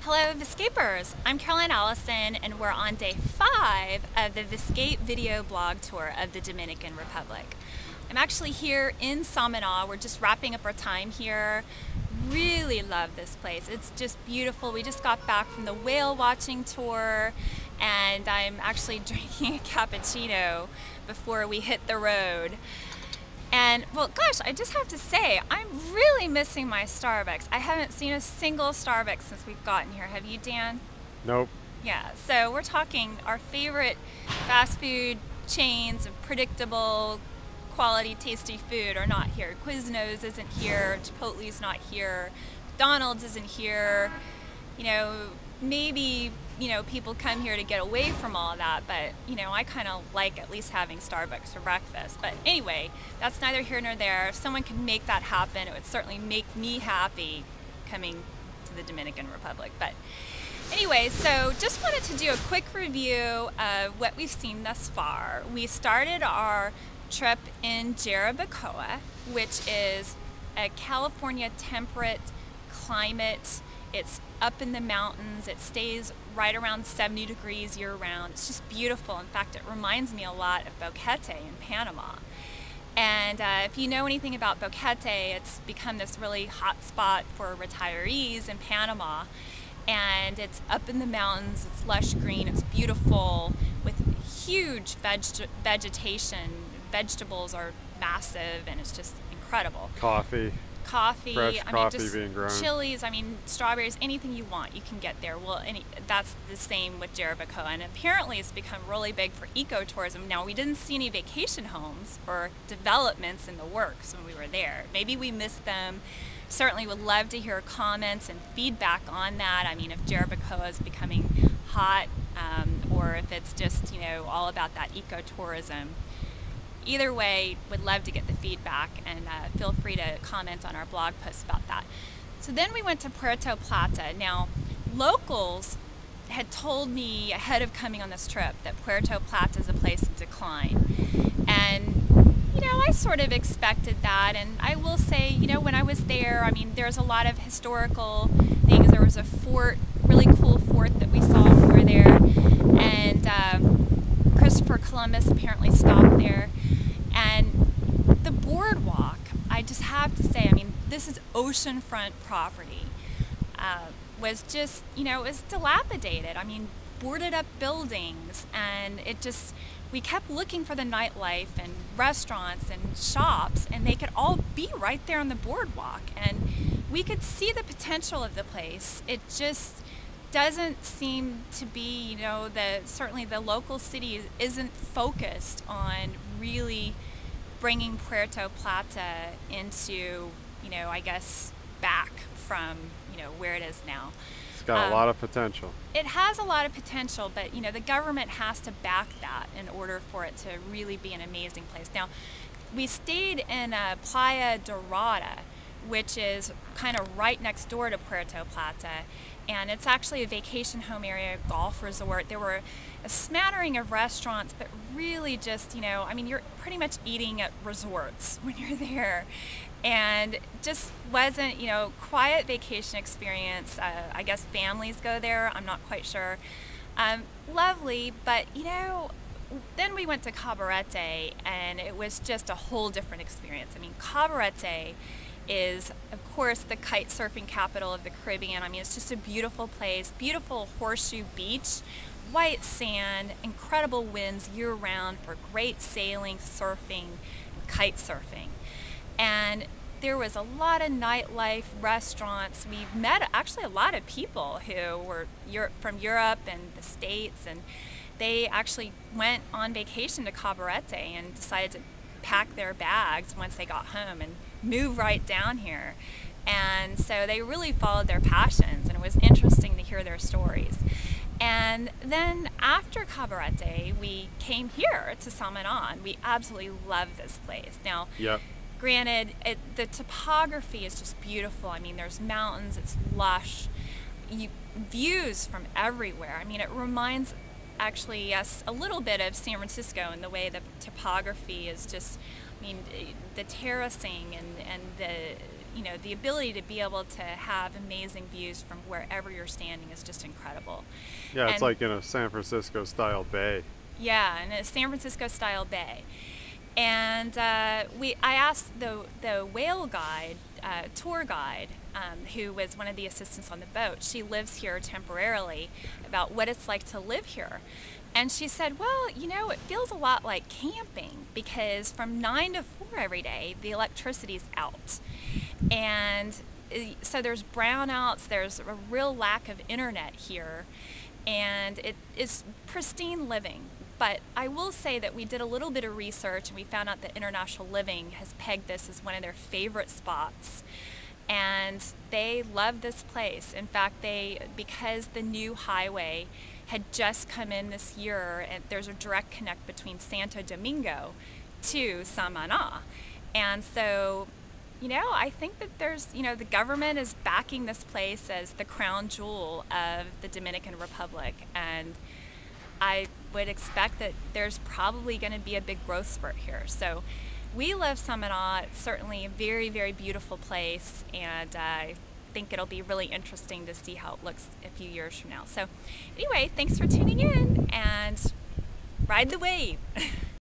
Hello Viscapers! I'm Caroline Allison and we're on day 5 of the Viscape video blog tour of the Dominican Republic. I'm actually here in Samaná. We're just wrapping up our time here. Really love this place. It's just beautiful. We just got back from the whale watching tour and I'm actually drinking a cappuccino before we hit the road. And, well, gosh, I just have to say, I'm really missing my Starbucks. I haven't seen a single Starbucks since we've gotten here. Have you, Dan? Nope. Yeah, so we're talking our favorite fast food chains of predictable, quality, tasty food are not here. Quiznos isn't here, Chipotle's not here, McDonald's isn't here. You know, maybe, people come here to get away from all that, but, I kind of like at least having Starbucks for breakfast. But anyway, that's neither here nor there. If someone could make that happen, it would certainly make me happy coming to the Dominican Republic. But anyway, so just wanted to do a quick review of what we've seen thus far. We started our trip in Jarabacoa, which is a California temperate climate. It's up in the mountains. It stays right around 70 degrees year-round. It's just beautiful. In fact, it reminds me a lot of Boquete in Panama. And if you know anything about Boquete, it's become this really hot spot for retirees in Panama. And it's up in the mountains. It's lush green. It's beautiful with huge vegetation. Vegetables are massive, and it's just incredible. Coffee, fresh coffee just being grown. Chilies, strawberries, anything you want, you can get there. Well, that's the same with Jarabacoa, and apparently it's become really big for ecotourism. Now, we didn't see any vacation homes or developments in the works when we were there. Maybe we missed them. Certainly would love to hear comments and feedback on that. If Jarabacoa is becoming hot, or if it's just, all about that ecotourism. Either way, would love to get the feedback, and feel free to comment on our blog posts about that. So then we went to Puerto Plata. Now, locals had told me ahead of coming on this trip that Puerto Plata is a place in decline. And, I sort of expected that. And I will say, when I was there, there's a lot of historical things. There was a fort, really cool fort that we saw when we were there. And Christopher Columbus apparently stopped there. And the boardwalk, I just have to say, this is oceanfront property, was just, it was dilapidated. Boarded up buildings, and we kept looking for the nightlife and restaurants and shops, and they could all be right there on the boardwalk. And we could see the potential of the place. It just doesn't seem to be, certainly the local city isn't focused on really bringing Puerto Plata into, back from, where it is now. It's got a lot of potential. It has a lot of potential, but, the government has to back that in order for it to really be an amazing place. Now, we stayed in Playa Dorada, which is kind of right next door to Puerto Plata, and it's actually a vacation home area, golf resort. There were a smattering of restaurants, but really just, you're pretty much eating at resorts when you're there. And just wasn't, quiet vacation experience. I guess families go there, I'm not quite sure. Lovely, but, then we went to Cabarete, and it was just a whole different experience. Cabarete is, of course, the kite surfing capital of the Caribbean. It's just a beautiful place, beautiful horseshoe beach, white sand, incredible winds year-round for great sailing, surfing, kite surfing. And there was a lot of nightlife, restaurants. We met actually a lot of people who were from Europe and the States, and they actually went on vacation to Cabarete and decided to pack their bags once they got home and move right down here. And so they really followed their passions, and it was interesting to hear their stories. And then after Cabarete, we came here to Samaná. We absolutely love this place. Now, Yep. Granted, the topography is just beautiful. There's mountains, it's lush, views from everywhere. It reminds actually us a little bit of San Francisco in the way the topography is just, the terracing and the the ability to be able to have amazing views from wherever you're standing is just incredible. Yeah, it's And like in a San Francisco style bay. yeah, in a San Francisco style bay. And I asked the whale guide, tour guide, who was one of the assistants on the boat. She lives here temporarily, about what it's like to live here. And she said, well, it feels a lot like camping, because from 9 to 4 every day, the electricity's out. And so there's brownouts, there's a real lack of internet here, and it is pristine living. But I will say that we did a little bit of research, and we found out that International Living has pegged this as one of their favorite spots. And they love this place. In fact, because the new highway had just come in this year, and there's a direct connect between Santo Domingo to Samaná. And so, I think that the government is backing this place as the crown jewel of the Dominican Republic. And I would expect that there's probably going to be a big growth spurt here. So we love Samaná. It's certainly a very, very beautiful place, and I think it'll be really interesting to see how it looks a few years from now. So anyway, thanks for tuning in, and ride the wave.